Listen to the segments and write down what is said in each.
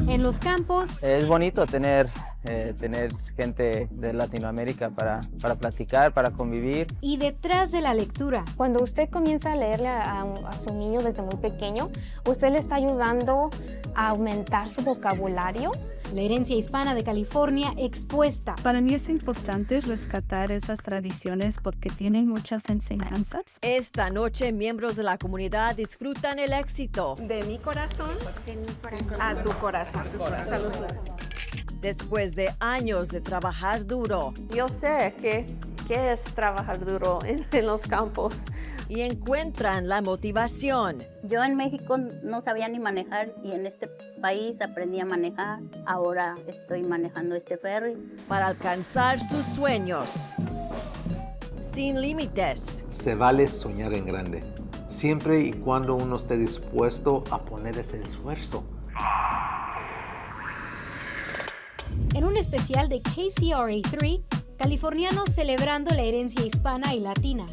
En los campos, Es bonito tener gente de Latinoamérica para platicar, para convivir. y detrás de la lectura, Cuando usted comienza a leerle a su niño desde muy pequeño, usted le está ayudando a aumentar su vocabulario. la herencia hispana de California expuesta. Para mí es importante rescatar esas tradiciones porque tienen muchas enseñanzas. Esta noche, miembros de la comunidad disfrutan el éxito. De mi corazón a tu corazón. Salud. Después de años de trabajar duro Yo sé qué es trabajar duro en los campos. y encuentran la motivación. Yo en México no sabía ni manejar y en este país aprendí a manejar. Ahora estoy manejando este ferry. Para alcanzar sus sueños. Sin límites. Se vale soñar en grande, siempre y cuando uno esté dispuesto a poner ese esfuerzo. En un especial de KCRA3, californianos celebrando la herencia hispana y latina.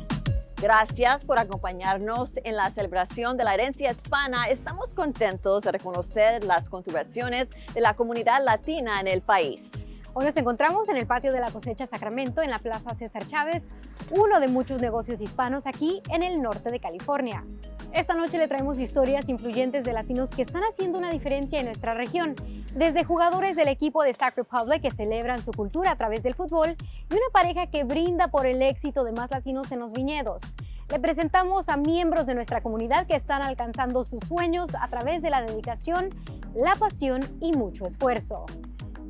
Gracias por acompañarnos en la celebración de la herencia hispana. Estamos contentos de reconocer las contribuciones de la comunidad latina en el país. Hoy nos encontramos en el patio de la Cosecha Sacramento, en la Plaza César Chávez, uno de muchos negocios hispanos aquí en el norte de California. Esta noche le traemos historias influyentes de latinos que están haciendo una diferencia en nuestra región, desde jugadores del equipo de Sac Republic que celebran su cultura a través del fútbol y una pareja que brinda por el éxito de más latinos en los viñedos. Le presentamos a miembros de nuestra comunidad que están alcanzando sus sueños a través de la dedicación, la pasión y mucho esfuerzo.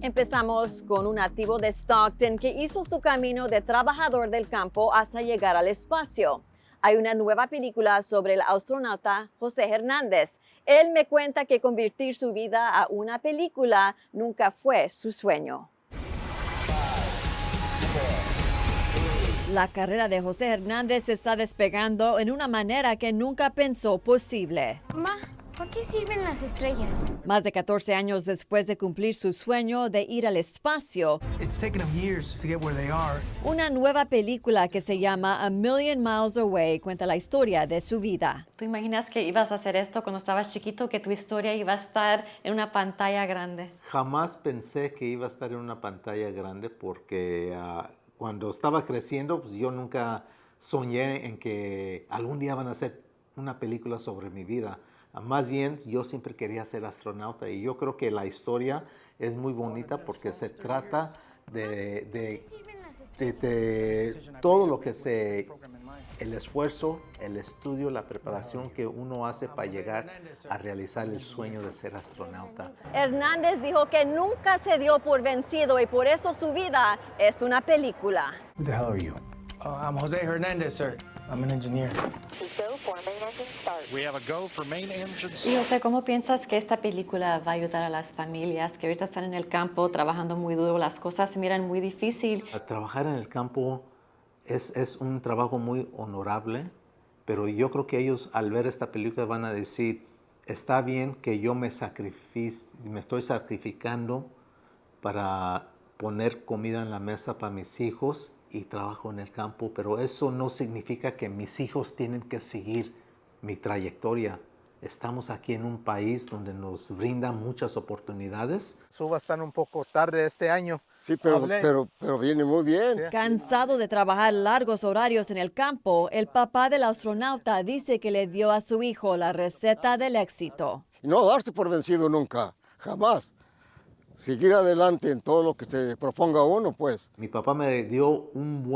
Empezamos con un nativo de Stockton que hizo su camino de trabajador del campo hasta llegar al espacio. Hay una nueva película sobre el astronauta José Hernández. Él me cuenta que convertir su vida a una película nunca fue su sueño. La carrera de José Hernández se está despegando en una manera que nunca pensó posible. Ma, ¿para qué sirven las estrellas? Más de 14 años después de cumplir su sueño de ir al espacio, una nueva película que se llama A Million Miles Away cuenta la historia de su vida. ¿Tú imaginas que ibas a hacer esto cuando estabas chiquito, que tu historia iba a estar en una pantalla grande? Jamás pensé que iba a estar en una pantalla grande porque cuando estaba creciendo, pues yo nunca soñé en que algún día van a hacer una película sobre mi vida. Más bien, yo siempre quería ser astronauta y yo creo que la historia es muy bonita porque se trata de todo lo que el esfuerzo, el estudio, la preparación que uno hace para llegar a realizar el sueño de ser astronauta. Hernández dijo que nunca se dio por vencido y por eso su vida es una película. Who the hell are you? I'm Jose Hernandez, sir. I'm an engineer. We have a go for main engine Y José, ¿cómo piensas que esta película va a ayudar a las familias que ahorita están en el campo trabajando muy duro? Las cosas se miran muy difícil. Trabajar en el campo es un trabajo muy honorable, pero yo creo que ellos al ver esta película van a decir, está bien que yo me estoy sacrificando para poner comida en la mesa para mis hijos y trabajo en el campo, pero eso no significa que mis hijos tienen que seguir mi trayectoria. Estamos aquí en un país donde nos brinda muchas oportunidades. Eso va a estar un poco tarde este año. Sí, pero viene muy bien. Cansado de trabajar largos horarios en el campo, el papá del astronauta dice que le dio a su hijo la receta del éxito. No darse por vencido nunca, jamás. Seguir adelante en todo lo que se proponga uno, pues. Mi papá me dio un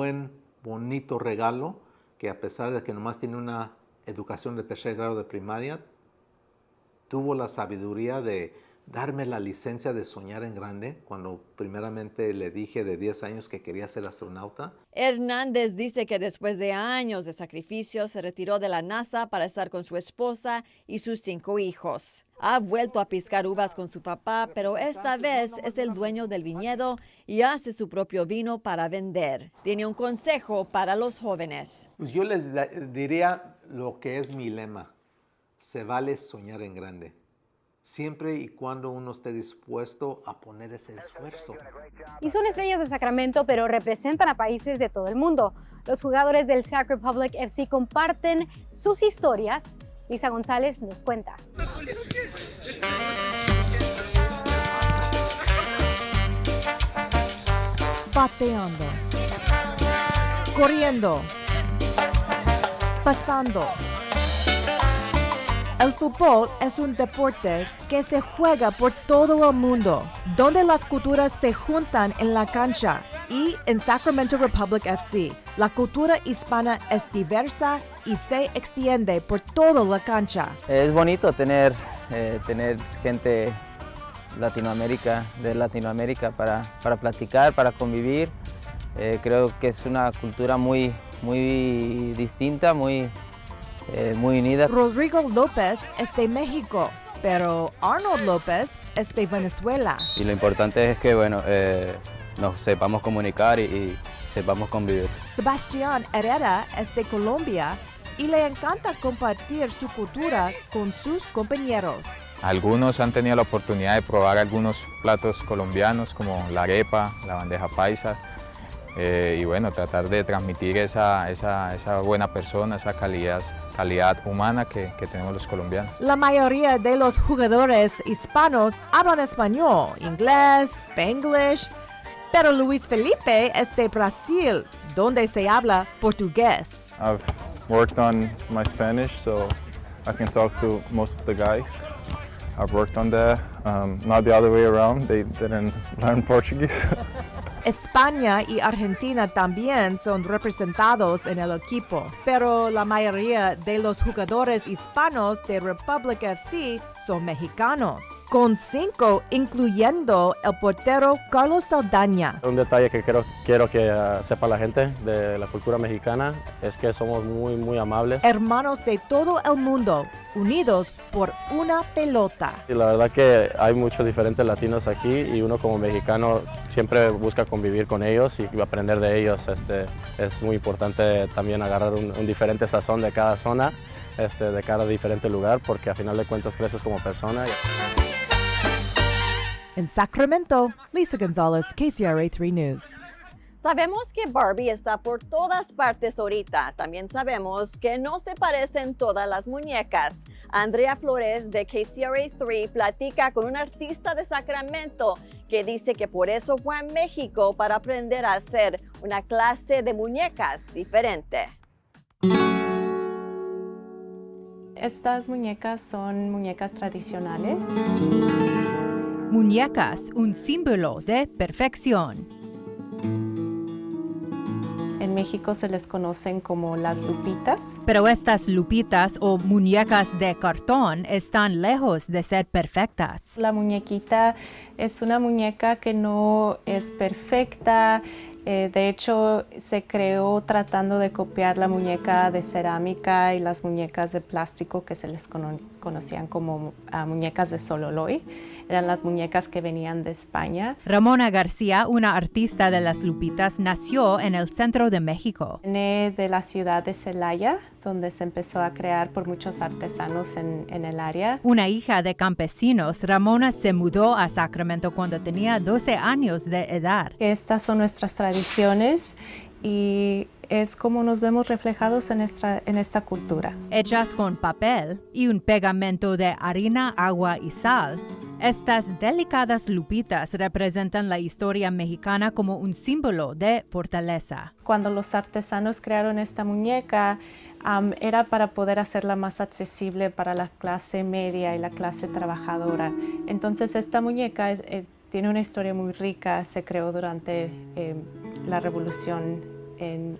bonito regalo que a pesar de que nomás tiene una educación de 3er grado de primaria, tuvo la sabiduría de darme la licencia de soñar en grande cuando primeramente le dije de 10 años que quería ser astronauta. Hernández dice que después de años de sacrificio se retiró de la NASA para estar con su esposa y sus 5 hijos. Ha vuelto a piscar uvas con su papá, pero esta vez es el dueño del viñedo y hace su propio vino para vender. Tiene un consejo para los jóvenes. Pues yo les diría lo que es mi lema. Se vale soñar en grande, siempre y cuando uno esté dispuesto a poner ese esfuerzo. Y son estrellas de Sacramento, pero representan a países de todo el mundo. Los jugadores del Sac Republic FC comparten sus historias Lisa González nos cuenta. Pateando, corriendo, pasando. El fútbol es un deporte que se juega por todo el mundo, donde las culturas se juntan en la cancha. Y en Sacramento Republic FC, la cultura hispana es diversa y se extiende por toda la cancha. Es bonito tener gente de Latinoamérica para platicar, para convivir. Creo que es una cultura muy distinta, muy unida. Rodrigo López es de México, pero Arnold López es de Venezuela. Y lo importante es que nos sepamos comunicar y sepamos convivir. Sebastián Herrera es de Colombia y le encanta compartir su cultura con sus compañeros. Algunos han tenido la oportunidad de probar algunos platos colombianos como la arepa, la bandeja paisa. Y bueno, tratar de transmitir esa buena persona, esa calidad humana que tenemos los colombianos. La mayoría de los jugadores hispanos hablan español, inglés, spanglish, pero Luis Felipe es de Brasil, donde se habla portugués. I've worked on my Spanish, so I can talk to most of the guys. I've worked on that, not the other way around, they didn't learn Portuguese. España y Argentina también son representados en el equipo, pero la mayoría de los jugadores hispanos de Republic FC son mexicanos, con 5 incluyendo el portero Carlos Saldaña. Un detalle que quiero que sepa la gente de la cultura mexicana es que somos muy amables. Hermanos de todo el mundo, unidos por una pelota. Y la verdad que hay muchos diferentes latinos aquí y uno como mexicano siempre busca convivir con ellos y aprender de ellos. Es muy importante también agarrar un diferente sazón de cada zona, de cada diferente lugar, porque a final de cuentas creces como persona. En Sacramento, Lisa González, KCRA 3 News. Sabemos que Barbie está por todas partes ahorita. También sabemos que no se parecen todas las muñecas. Andrea Flores de KCRA 3 platica con un artista de Sacramento que dice que por eso fue a México para aprender a hacer una clase de muñecas diferente. Estas muñecas son muñecas tradicionales. Muñecas, un símbolo de perfección. En México se les conocen como las lupitas. Pero estas lupitas o muñecas de cartón están lejos de ser perfectas. La muñequita es una muñeca que no es perfecta. De hecho, se creó tratando de copiar la muñeca de cerámica y las muñecas de plástico que se les conocían como muñecas de Sololoy. Eran las muñecas que venían de España. Ramona García, una artista de las lupitas, nació en el centro de México. Viene de la ciudad de Celaya, donde se empezó a crear por muchos artesanos en el área. Una hija de campesinos, Ramona se mudó a Sacramento cuando tenía 12 años de edad. Estas son nuestras tradiciones y es como nos vemos reflejados en esta cultura. Hechas con papel y un pegamento de harina, agua y sal, estas delicadas lupitas representan la historia mexicana como un símbolo de fortaleza. Cuando los artesanos crearon esta muñeca, era para poder hacerla más accesible para la clase media y la clase trabajadora. Entonces esta muñeca tiene una historia muy rica, se creó durante la Revolución en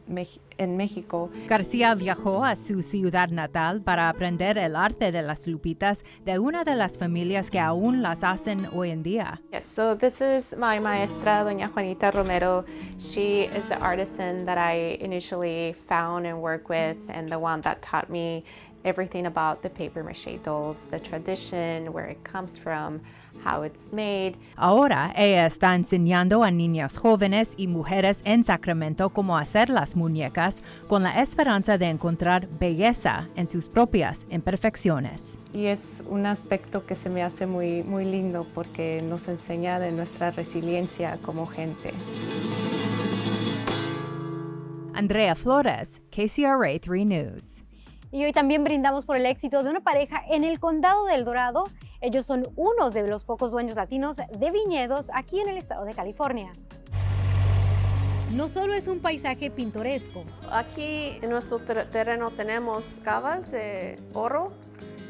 México. García viajó a su ciudad natal para aprender el arte de las lupitas de una de las familias que aún las hacen hoy en día. Yes, so this is my maestra, Doña Juanita Romero. She is the artisan that I initially found and worked with and the one that taught me everything about the paper mache dolls, the tradition, where it comes from, how it's made. Ahora ella está enseñando a niñas jóvenes y mujeres en Sacramento cómo hacer las muñecas con la esperanza de encontrar belleza en sus propias imperfecciones. Y es un aspecto que se me hace muy lindo porque nos enseña de nuestra resiliencia como gente. Andrea Flores, KCRA 3 News. Y hoy también brindamos por el éxito de una pareja en el condado de El Dorado. Ellos son unos de los pocos dueños latinos de viñedos aquí en el estado de California. No solo es un paisaje pintoresco. Aquí en nuestro terreno tenemos cavas de oro,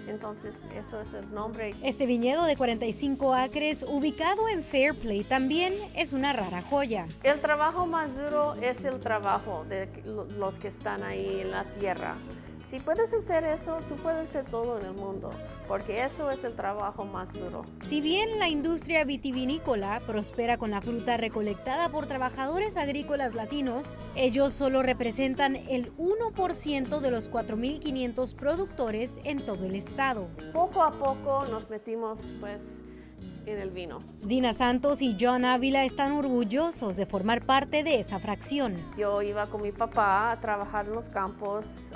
entonces eso es el nombre. Este viñedo de 45 acres, ubicado en Fairplay, también es una rara joya. El trabajo más duro es el trabajo de los que están ahí en la tierra. Si puedes hacer eso, tú puedes hacer todo en el mundo, porque eso es el trabajo más duro. Si bien la industria vitivinícola prospera con la fruta recolectada por trabajadores agrícolas latinos, ellos solo representan el 1% de los 4.500 productores en todo el estado. Poco a poco nos metimos, pues, en el vino. Dina Santos y John Ávila están orgullosos de formar parte de esa fracción. Yo iba con mi papá a trabajar en los campos,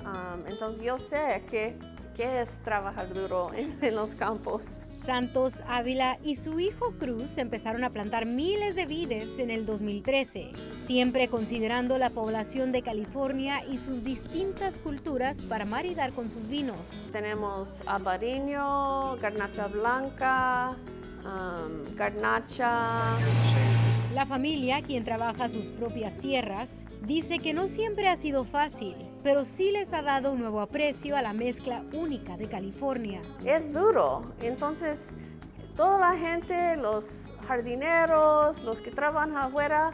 entonces yo sé qué es trabajar duro en los campos. Santos, Ávila y su hijo Cruz empezaron a plantar miles de vides en el 2013, siempre considerando la población de California y sus distintas culturas para maridar con sus vinos. Tenemos albariño, garnacha blanca, garnacha. La familia, quien trabaja sus propias tierras, dice que no siempre ha sido fácil, pero sí les ha dado un nuevo aprecio a la mezcla única de California. Es duro, entonces toda la gente, los jardineros, los que trabajan afuera,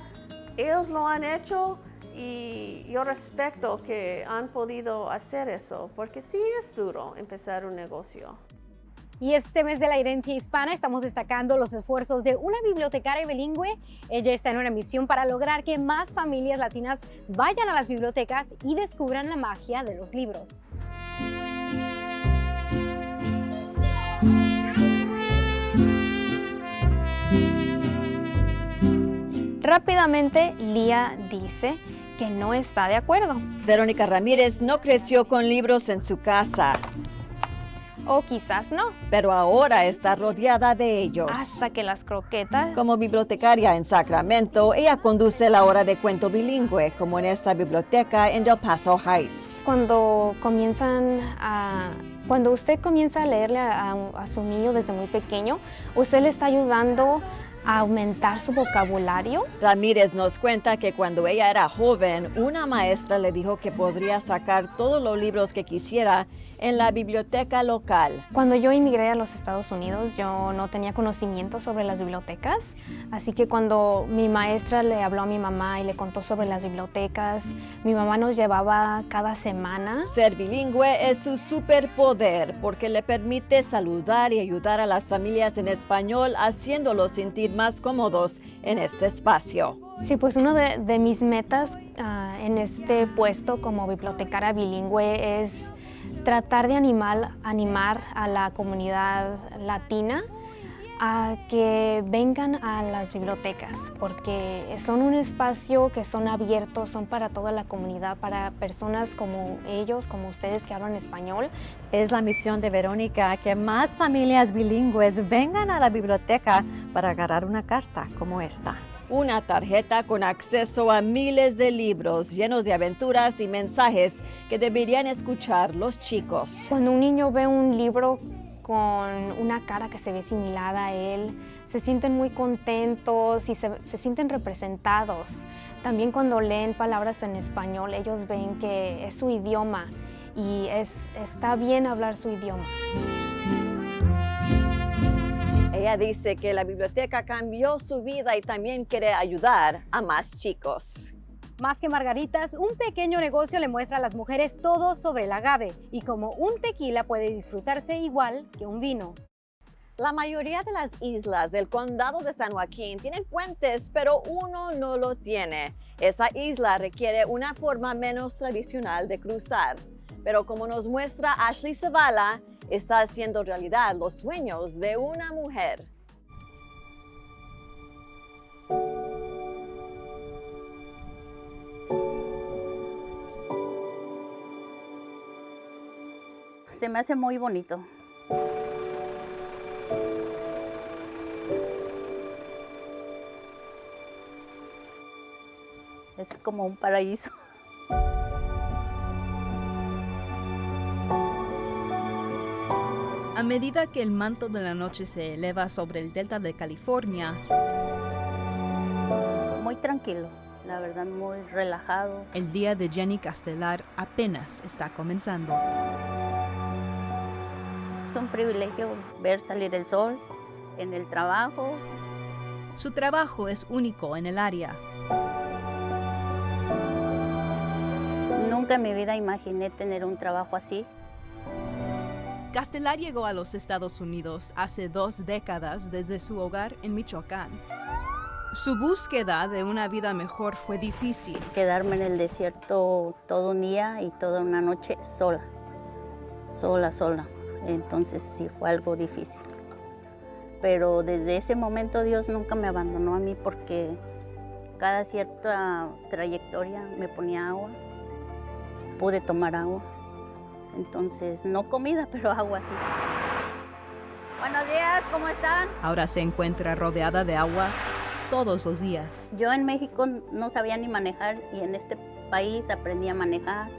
ellos lo han hecho y yo respeto que han podido hacer eso, porque sí es duro empezar un negocio. Y este mes de la herencia hispana estamos destacando los esfuerzos de una bibliotecaria bilingüe. Ella está en una misión para lograr que más familias latinas vayan a las bibliotecas y descubran la magia de los libros. Rápidamente, Lía dice que no está de acuerdo. Verónica Ramírez no creció con libros en su casa. O quizás no. Pero ahora está rodeada de ellos. Hasta que las croquetas. Como bibliotecaria en Sacramento, ella conduce la hora de cuento bilingüe, como en esta biblioteca en Del Paso Heights. Cuando usted comienza a leerle a su niño desde muy pequeño, usted le está ayudando a aumentar su vocabulario. Ramírez nos cuenta que cuando ella era joven, una maestra le dijo que podría sacar todos los libros que quisiera en la biblioteca local. Cuando yo emigré a los Estados Unidos, yo no tenía conocimiento sobre las bibliotecas, así que cuando mi maestra le habló a mi mamá y le contó sobre las bibliotecas, mi mamá nos llevaba cada semana. Ser bilingüe es su superpoder porque le permite saludar y ayudar a las familias en español, haciéndolos sentir más cómodos en este espacio. Sí, pues una de mis metas en este puesto como bibliotecaria bilingüe es tratar de animar a la comunidad latina a que vengan a las bibliotecas, porque son un espacio que son abiertos, son para toda la comunidad, para personas como ellos, como ustedes que hablan español. Es la misión de Verónica que más familias bilingües vengan a la biblioteca para agarrar una carta como esta. Una tarjeta con acceso a miles de libros llenos de aventuras y mensajes que deberían escuchar los chicos. Cuando un niño ve un libro con una cara que se ve similar a él, se sienten muy contentos y se sienten representados. También cuando leen palabras en español, ellos ven que es su idioma y está bien hablar su idioma. Ella dice que la biblioteca cambió su vida y también quiere ayudar a más chicos. Más que margaritas, un pequeño negocio le muestra a las mujeres todo sobre el agave y cómo un tequila puede disfrutarse igual que un vino. La mayoría de las islas del condado de San Joaquín tienen puentes, pero uno no lo tiene. Esa isla requiere una forma menos tradicional de cruzar. Pero como nos muestra Ashley Zavala, está haciendo realidad los sueños de una mujer. Se me hace muy bonito. Es como un paraíso. A medida que el manto de la noche se eleva sobre el delta de California, muy tranquilo, la verdad muy relajado. El día de Jenny Castelar apenas está comenzando. Es un privilegio ver salir el sol en el trabajo. Su trabajo es único en el área. Nunca en mi vida imaginé tener un trabajo así. Castelar llegó a los Estados Unidos hace 2 décadas desde su hogar en Michoacán. Su búsqueda de una vida mejor fue difícil. Quedarme en el desierto todo un día y toda una noche sola. Sola. Entonces sí fue algo difícil. Pero desde ese momento Dios nunca me abandonó a mí porque cada cierta trayectoria me ponía agua. Pude tomar agua. Entonces, no comida, pero agua sí. Buenos días, ¿cómo están? Ahora se encuentra rodeada de agua todos los días. Yo en México no sabía ni manejar y en este país aprendí a manejar.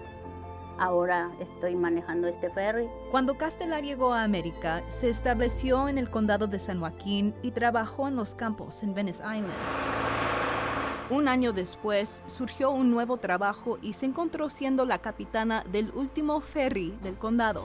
Ahora estoy manejando este ferry. Cuando Castelar llegó a América, se estableció en el condado de San Joaquín y trabajó en los campos en Venice Island. Un año después, surgió un nuevo trabajo y se encontró siendo la capitana del último ferry del condado.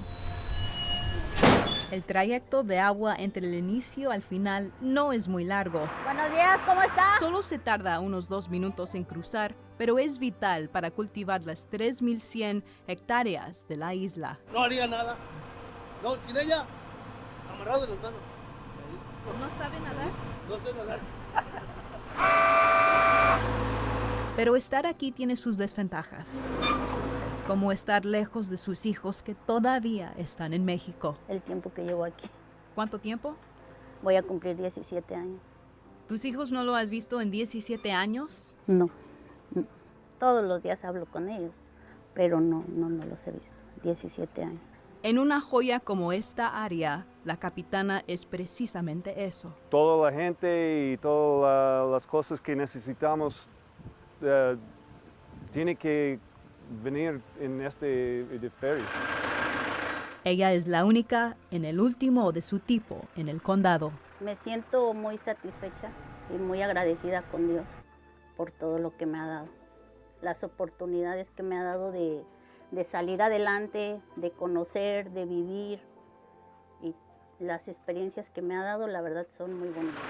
El trayecto de agua entre el inicio al final no es muy largo. Buenos días, ¿cómo está? Solo se tarda unos 2 minutos en cruzar, pero es vital para cultivar las 3.100 hectáreas de la isla. No haría nada. No, sin ella, amarrado de las manos. ¿No sabe nadar? No sé nadar. Pero estar aquí tiene sus desventajas, como estar lejos de sus hijos que todavía están en México. El tiempo que llevo aquí. ¿Cuánto tiempo? Voy a cumplir 17 años. ¿Tus hijos no lo has visto en 17 años? No. Todos los días hablo con ellos, pero no los he visto. 17 años. En una joya como esta área, la capitana es precisamente eso. Toda la gente y todas las cosas que necesitamos tiene que venir en este ferry. Ella es la única en el último de su tipo en el condado. Me siento muy satisfecha y muy agradecida con Dios por todo lo que me ha dado. Las oportunidades que me ha dado de salir adelante, de conocer, de vivir, y las experiencias que me ha dado, la verdad, son muy bonitas.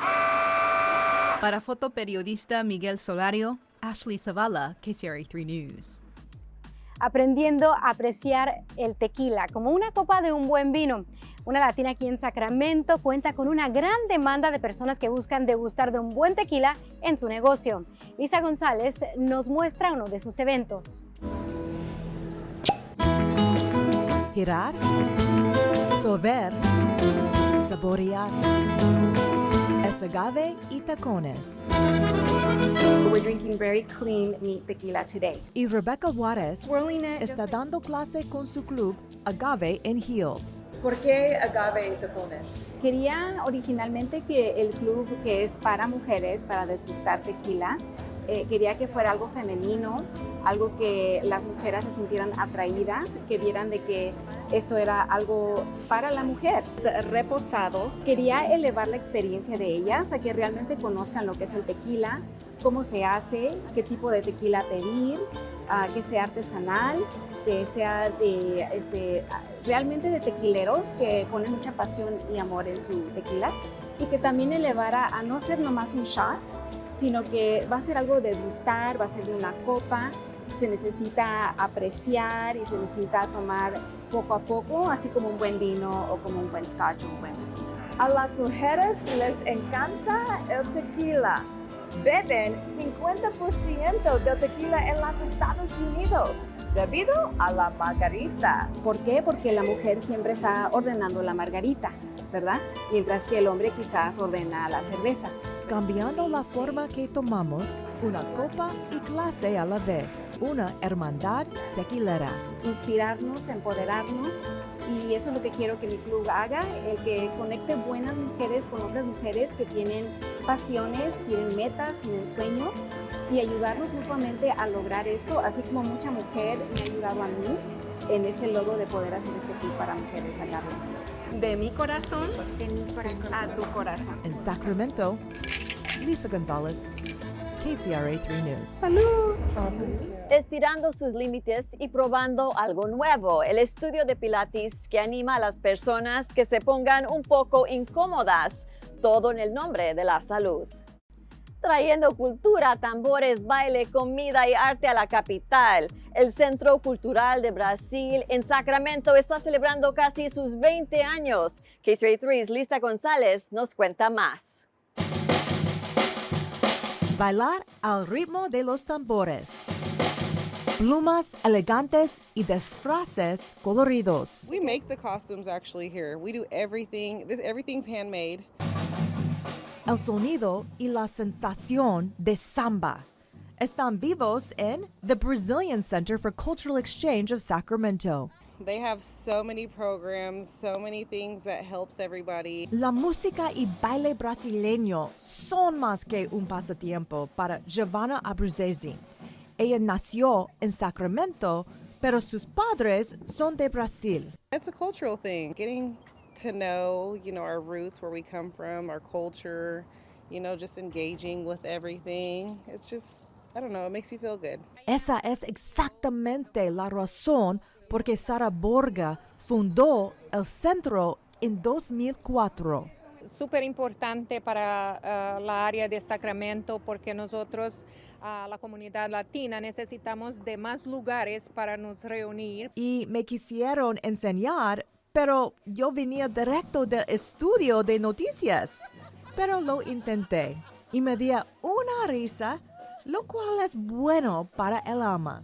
Para fotoperiodista Miguel Solario, Ashley Zavala, KCRA3 News. Aprendiendo a apreciar el tequila como una copa de un buen vino. Una latina aquí en Sacramento cuenta con una gran demanda de personas que buscan degustar de un buen tequila en su negocio. Lisa González nos muestra uno de sus eventos. Girar, sorber, saborear. Es agave y tacones. We're drinking very clean neat tequila today. Y Rebecca Juárez está dando clase con su club Agave en Heels. ¿Por qué agave y tacones? Quería originalmente que el club, que es para mujeres, para degustar tequila, quería que fuera algo femenino, algo que las mujeres se sintieran atraídas, que vieran de que esto era algo para la mujer. Reposado, quería elevar la experiencia de ellas a que realmente conozcan lo que es el tequila, cómo se hace, qué tipo de tequila pedir, que sea artesanal, que sea realmente de tequileros que ponen mucha pasión y amor en su tequila, y que también elevara a no ser nomás un shot, sino que va a ser algo de degustar, va a ser de una copa, se necesita apreciar y se necesita tomar poco a poco, así como un buen vino o como un buen scotch o un buen whisky. A las mujeres les encanta el tequila. Beben 50% del tequila en los Estados Unidos debido a la margarita. ¿Por qué? Porque la mujer siempre está ordenando la margarita, ¿verdad? Mientras que el hombre quizás ordena la cerveza. Cambiando la forma que tomamos, una copa y clase a la vez. Una hermandad tequilera. Inspirarnos, empoderarnos, y eso es lo que quiero que mi club haga, el que conecte buenas mujeres con otras mujeres que tienen pasiones, tienen metas, tienen sueños, y ayudarnos mutuamente a lograr esto, así como mucha mujer me ha ayudado a mí en este logro de poder hacer este club para mujeres allá arriba. De mi corazón, a tu corazón. En Sacramento, Lisa Gonzalez, KCRA 3 News. ¡Salud! Estirando sus límites y probando algo nuevo, el estudio de Pilates que anima a las personas que se pongan un poco incómodas, todo en el nombre de la salud. Trayendo cultura, tambores, baile, comida y arte a la capital. El Centro Cultural de Brasil en Sacramento está celebrando casi sus 20 años. KCRA 3's Lisa González nos cuenta más. Bailar al ritmo de los tambores. Plumas elegantes y disfraces coloridos. We make the costumes actually here. We do everything. Everything's handmade. El sonido y la sensación de samba. Están vivos en the Brazilian Center for Cultural Exchange of Sacramento. They have so many programs, so many things that helps everybody. La música y baile brasileño son más que un pasatiempo para Giovanna Abruzzese. Ella nació en Sacramento, pero sus padres son de Brasil. It's a cultural thing. Getting to know, our roots, where we come from, our culture, just engaging with everything. It's just, I don't know, it makes you feel good. Esa es exactamente la razón por que Sara Borga fundó el centro en 2004. Súper importante para la área de Sacramento porque nosotros, la comunidad latina, necesitamos de más lugares para nos reunir. Y me quisieron enseñar, pero yo venía directo del estudio de noticias. Pero lo intenté y me dio una risa, lo cual es bueno para el alma.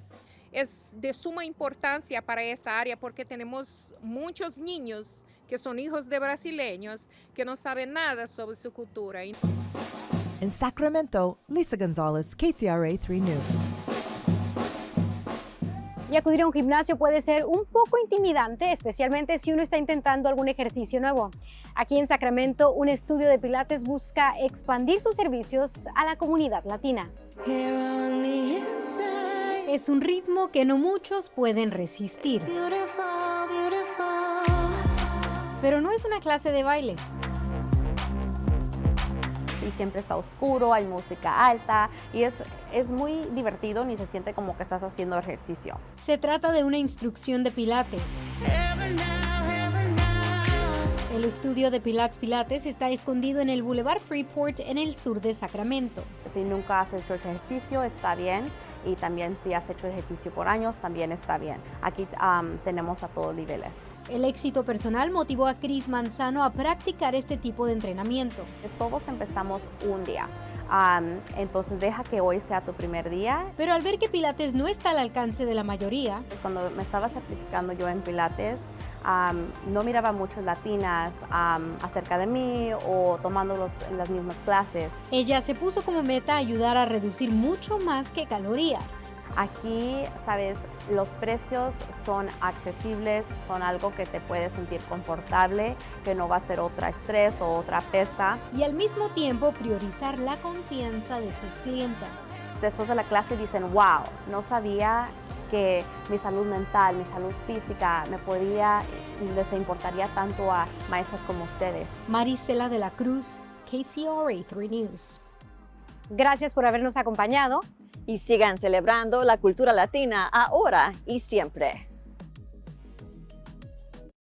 Es de suma importancia para esta área porque tenemos muchos niños que son hijos de brasileños que no saben nada sobre su cultura. En Sacramento, Lisa Gonzalez, KCRA 3 News. Y acudir a un gimnasio puede ser un poco intimidante, especialmente si uno está intentando algún ejercicio nuevo. Aquí en Sacramento, un estudio de Pilates busca expandir sus servicios a la comunidad latina. Es un ritmo que no muchos pueden resistir. Pero no es una clase de baile. Y siempre está oscuro, hay música alta y es muy divertido, ni se siente como que estás haciendo ejercicio. Se trata de una instrucción de Pilates. El estudio de Pilates está escondido en el Boulevard Freeport en el sur de Sacramento. Si nunca has hecho ejercicio, está bien. Y también si has hecho ejercicio por años, también está bien. Aquí tenemos a todos niveles. El éxito personal motivó a Cris Manzano a practicar este tipo de entrenamiento. Todos empezamos un día. Entonces deja que hoy sea tu primer día. Pero al ver que Pilates no está al alcance de la mayoría. Cuando me estaba certificando yo en Pilates, no miraba muchas latinas acerca de mí o tomando las mismas clases. Ella se puso como meta ayudar a reducir mucho más que calorías. Aquí, sabes, los precios son accesibles, son algo que te puedes sentir confortable, que no va a ser otra estrés o otra pesa. Y al mismo tiempo priorizar la confianza de sus clientas. Después de la clase dicen, wow, no sabía que mi salud mental, mi salud física les importaría tanto a maestras como ustedes. Marisela de la Cruz, KCRA 3 News. Gracias por habernos acompañado. Y sigan celebrando la cultura latina ahora y siempre.